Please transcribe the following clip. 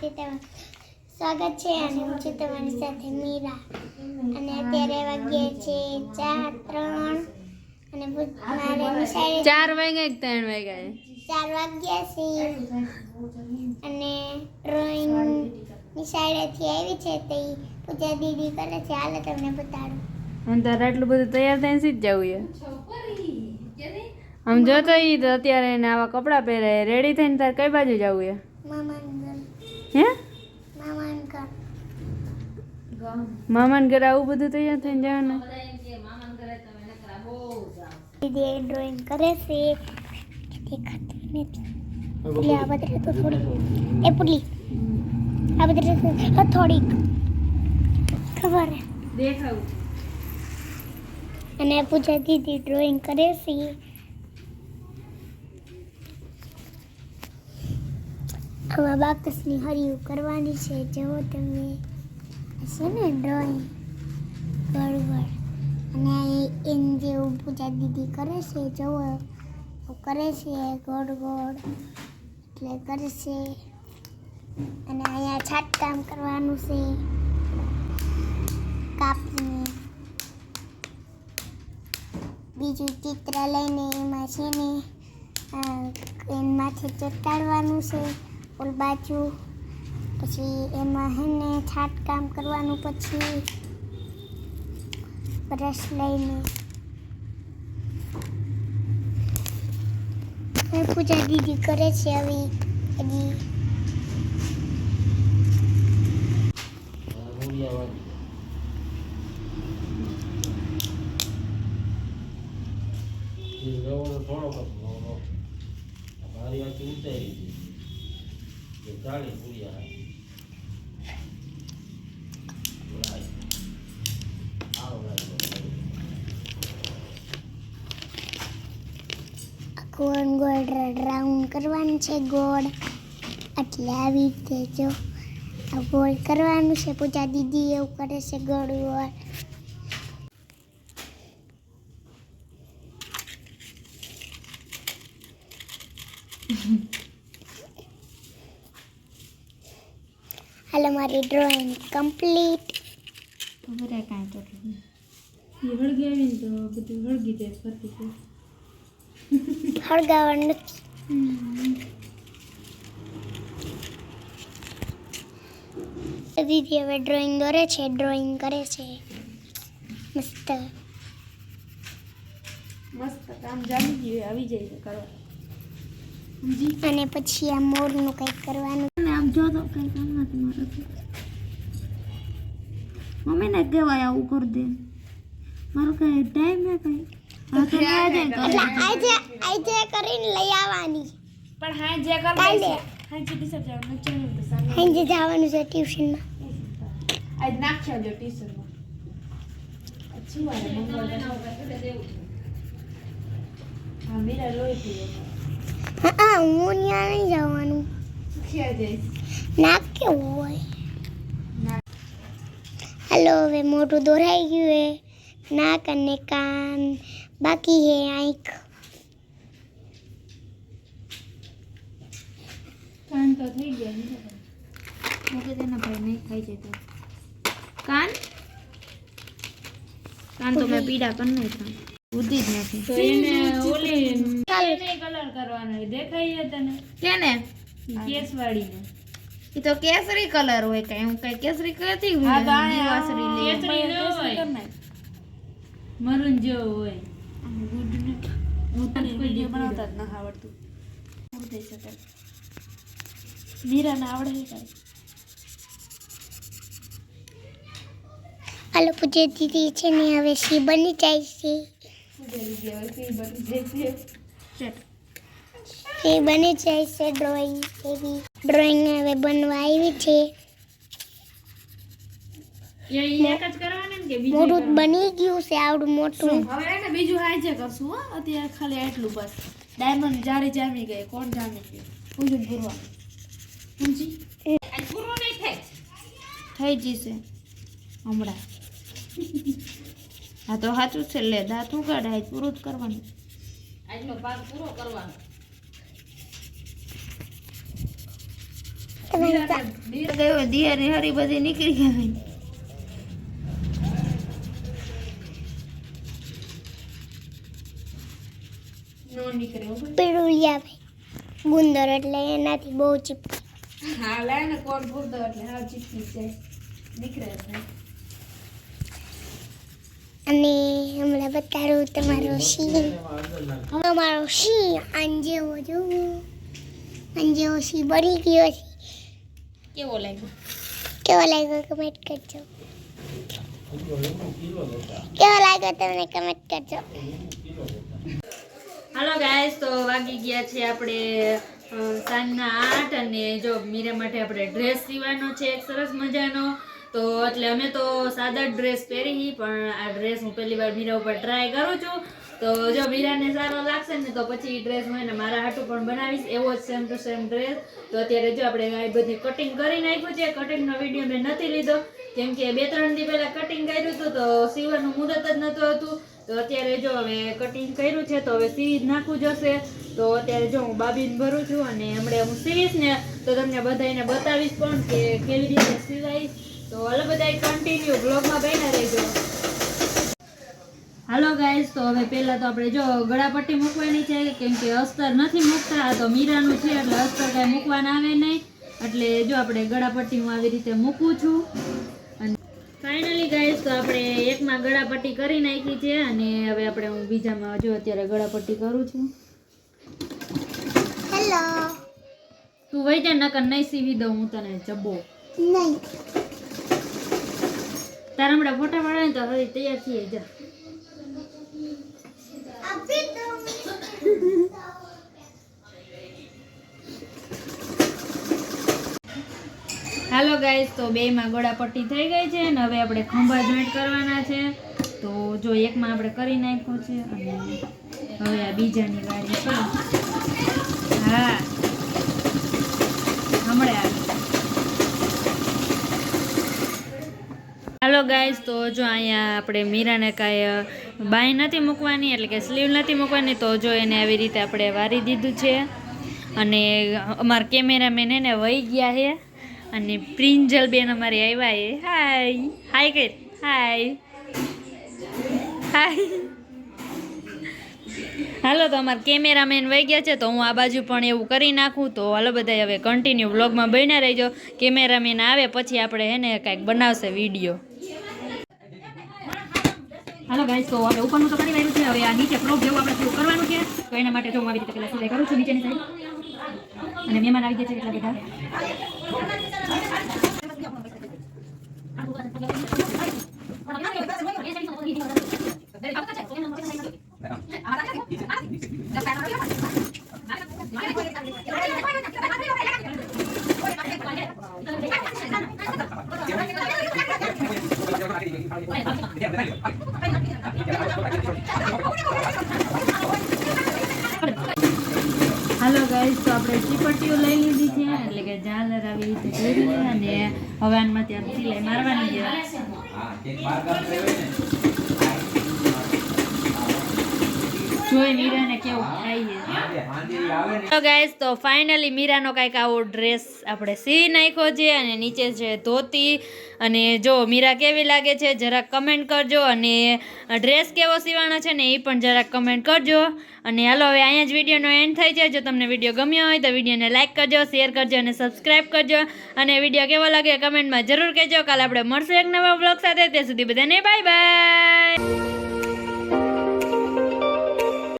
સ્વાગત છે અને હું છું તમારી સાથે મીરા અને અત્યારે વાગ્યા છે 4:03 અને મારે નિશાળે 4 વાગ્યા કે 3 વાગ્યા 4 વાગ્યા છે અને ડ્રોઈંગ નિશાળેથી આવી છે તો પૂજા દીદી કરે છે. હાલે તમને બતાડું. અંતર આટલું બધું તૈયાર થઈને સીધ જવું છે. આમ જોતો ઈ તો અત્યારે એને આવા કપડાં પહેરે રેડી થઈને તાર કઈ બાજુ જવું છે? હે મામાન ઘરે આવું બધું તૈયાર થઈને જવાનું? દીદી ડ્રોઈંગ કરે છે. દેખાતું નથી. આ બધી તો થોડી એ પુલી આ બધી થોડીક ખબર દેખાવું અને પૂજા દીદી ડ્રોઈંગ કરે છે. આમાં બાકસની હરિયું કરવાની છે. જુઓ તમે છે ને ડ્રોઈંગ ગોળ ગોળ અને એની જેવું પૂજા દીદી કરે છે. જુઓ કરે છે ગોળ ગોળ એટલે કરે છે અને અહીંયા છાટકામ કરવાનું છે કાપીને. બીજું ચિત્ર લઈને એમાં છે ને એની માથે ચોંટાડવાનું છે ઓલ બાજુ. પછી એમાં હે ને છાટકામ કરવાનું. પછી બ્રશ લઈને પૂજા દીદી કરે છે. આવી હજી ગોળ ગોળ રાઉન્ડ કરવાનું છે. ગોળ એટલે આવી રીતે જો આ ગોળ કરવાનું છે. પૂજા દીદી એવું કરે છે ગોળ ગોળ. હાલો મારી ડ્રોઈંગ કમ્પ્લીટ. ખબર કાંઈ તો હળગી આવીને તો બધું હળગી જાય ફરતી છે. હળગાવાનું નથી. દીદી હવે ડ્રોઈંગ દોરે છે. ડ્રોઈંગ કરે છે મસ્ત મસ્ત કામ જામી ગયું આવી જાય છે કરવા. અને પછી આ મોરનું કંઈક કરવાનું. આમ જો તો કઈ કામ નથી મારાથી. મમ્મીને કહેવાય આવું કરી દે. મારો કઈ ટાઈમ હે કઈ એટલે આજે કરીને લઈ આવવાની. પણ હા જે કરવા છે હા જે ટીચર જવાનું ચાલુ તો સામે હાંજે જવાનું છે ટ્યુશનમાં. આજ નાખ્યા જો ટીચરમાં અચ્છી વાત મંગળ હા મેરા લોહી પીએ. હા હું ત્યાં નહીં જવાનું. ક્યાં જઈશ? નાક કેવું હોય. હાલો હવે મોઢું દોરાઈ ગયું હે. નાક અને કાન બાકી હે. આંખ કાન તો થઈ ગયા ને મોકે તેના ભાઈ નહીં ખાઈ જતો. કાન કાન તો મેં પીડા કર નહીં ખાન બુદ્ધિ જ નથી. તો એને ઓલી કલર કરવાનો દેખાય તને કેને કેસવાળીને. ઈ તો કેસરી કલર હોય કઈ હું કઈ કેસરી કરતી હું વાસરી લે કેસરી ન હોય મરૂન જેવો હોય. ગુડ ને હું તને વિડિયો બનાવતા જ ન આવડતું. હું દઈ શકે મીરા ના આવડે કઈ. હાલો પૂજા દીદી છે ને હવે સી બની જાય છે. સી બની જાય છે ડ્રોઈંગ. એવી ડ્રોઈંગ હવે બનવા આવી છે. મોટું બની ગયું છે આવડું મોટું. હવે એને બીજું હાજે કરશું હો. અત્યારે ખાલી આટલું બસ. ડાયમંડ જારી જામી ગઈ. કોણ જામી ગયું? પૂજન પૂરવા સમજી આજ પૂરો નહીં થાય થઈ જશે હમણાં. હા તો સાચું છે. લે દાંત ઉગાડ આજ પૂરું જ કરવાનું. આજનો ભાગ પૂરો કરવાનો. ગયો દિયાની હરી બધી નીકળી ગઈ. નો નીકળે પીળુલિયા ભાઈ ગુંદર એટલે એનાથી બહુ ચીપકી. હા લાય ને કોણ ગુંદર એટલે હા ચીપકી જાય નીકળે છે. અને હમણાં બતાડું તમારો સિંહ. અમારો સિંહ અંજેવો જોવો અંજેવો સિંહ બની ગયો છે. કેવો લાગ્યો? કેવો લાગ્યો કમેન્ટ કરજો. કેવો લાગ્યો તમને કમેન્ટ કરજો. હાલો ગાઈસ, તો વાગી ગયા છે આપણે સાંજના 8 અને જો મીરા માટે આપણે ડ્રેસ સીવાનો છે એક સરસ મજાનો. તો એટલે અમે તો સાદા ડ્રેસ પહેરી પણ આ ડ્રેસ હું પહેલી વાર મીરા ઉપર ટ્રાય કરું છું. તો જો મીરાને સારો લાગશે ને તો પછી ડ્રેસ હું એને મારા હાટું પણ બનાવીશ એવો જ સેમ ટુ સેમ ડ્રેસ. તો અત્યારે જો આપણે આ બધી કટિંગ કરી નાખ્યું છે. કટિંગનો વિડીયો મેં નથી લીધો કેમ કે 2-3 દી પહેલા કટિંગ કર્યું હતું તો સીવાનું મુહૂર્ત જ નહોતું હતું. તો અત્યારે જો હવે કટિંગ કર્યું છે તો હવે સીવી જ નાખવું જશે. તો અત્યારે જો હું બાબીને ભરું છું અને હમણાં હું સીવીશ ને તો તમને બધાને બતાવીશ પણ કે કેવી રીતે સીવાય. તો હાલો બધા કન્ટિન્યુ બ્લોગમાં બન્યા રહેજો. હાલો ગાઈસ, તો હવે પહેલા તો આપણે જો ગળાપટ્ટી મૂકવાની છે કેમ કે અસ્તર નથી મૂકતા. આ તો મીરાનું છે એટલે અસ્તર કાંઈ મૂકવાના આવે નહીં. એટલે જો આપણે ગળાપટ્ટી હું આવી રીતે મૂકું છું. અને ફાઇનલી ગાઈસ, તો આપણે એકમાં ગળાપટ્ટી કરી નાખી છે અને હવે આપણે હું બીજામાં જો અત્યારે ગળાપટ્ટી કરું છું. હેલો. તું વઈ જા નકર નહીં સીવી દઉં હું તને જબ્બો. નહીં. તારા હમણાં ફોટા પાડે ને તો હવે તૈયાર થઈ જા. હાલો ગાઈસ, તો બેયમાં ગળાપટ્ટી થઈ ગઈ છે અને હવે આપણે ખંભા જોઈન્ટ કરવાના છે. તો જો એકમાં આપણે કરી નાખ્યો છે અને હવે આ બીજાની વારી છે. હા હમણાં આવી. હાલો ગાઈસ, તો જો અહીંયા આપણે મીરાને કાંઈ બાય નથી મૂકવાની એટલે કે સ્લીવ નથી મૂકવાની. તો જો એને આવી રીતે આપણે વારી દીધું છે અને અમારા કેમેરામેન એને વહી ગયા છે અને પ્રિંજલ બેન અમારી આવ્યા છે. હાય હાય કર હાય હાય. હાલો, તો અમારા કેમેરામેન વહી ગયા છે તો હું આ બાજુ પણ એવું કરી નાખું. તો હાલો બધા હવે કન્ટિન્યુ વ્લોગમાં બન્યા રહેજો. કેમેરામેન આવે પછી આપણે એને કાંઈક બનાવશે વિડીયો. હાલો ગાઈસ, તો આપણે ઉપરનું તો કરી નાખ્યું છે. હવે આ નીચે ફ્રોક જેવું આપણે થોડું કરવાનું છે. તો એના માટે જો હું આવી રીતે પહેલા સિલાઈ કરું છું નીચેની સાઈડ. અને મહેમાન આવી ગયા છે એટલા બધા. હાલો ગાઈસ, તો આપણે ચીપટીઓ લઈ લીધી છે એટલે કે ઝાલર આવી રીતે જોઈ છે અને હવે આનમાં ત્યાં સિલાઈ મારવાની છે. જોઈ મીરાને કેવું થાય છે. તો ગાઈસ, તો ફાઇનલી મીરાનો કાંઈક આવો ડ્રેસ આપણે સીવી નાખ્યો છે અને નીચે છે ધોતી. અને જો મીરા કેવી લાગે છે જરાક કમેન્ટ કરજો અને ડ્રેસ કેવો સીવાનો છે ને એ પણ જરાક કમેન્ટ કરજો. અને હાલો હવે અહીંયા જ વિડીયોનો એન્ડ થઈ જાય. જો તમને વિડીયો ગમ્યો હોય તો વિડીયોને લાઇક કરજો, શેર કરજો અને સબસ્ક્રાઈબ કરજો. અને વિડીયો કેવો લાગે કમેન્ટમાં જરૂર કહેજો. કાલે આપણે મળશું એક નવા વ્લોગ સાથે. ત્યાં સુધી બધાને બાય બાય.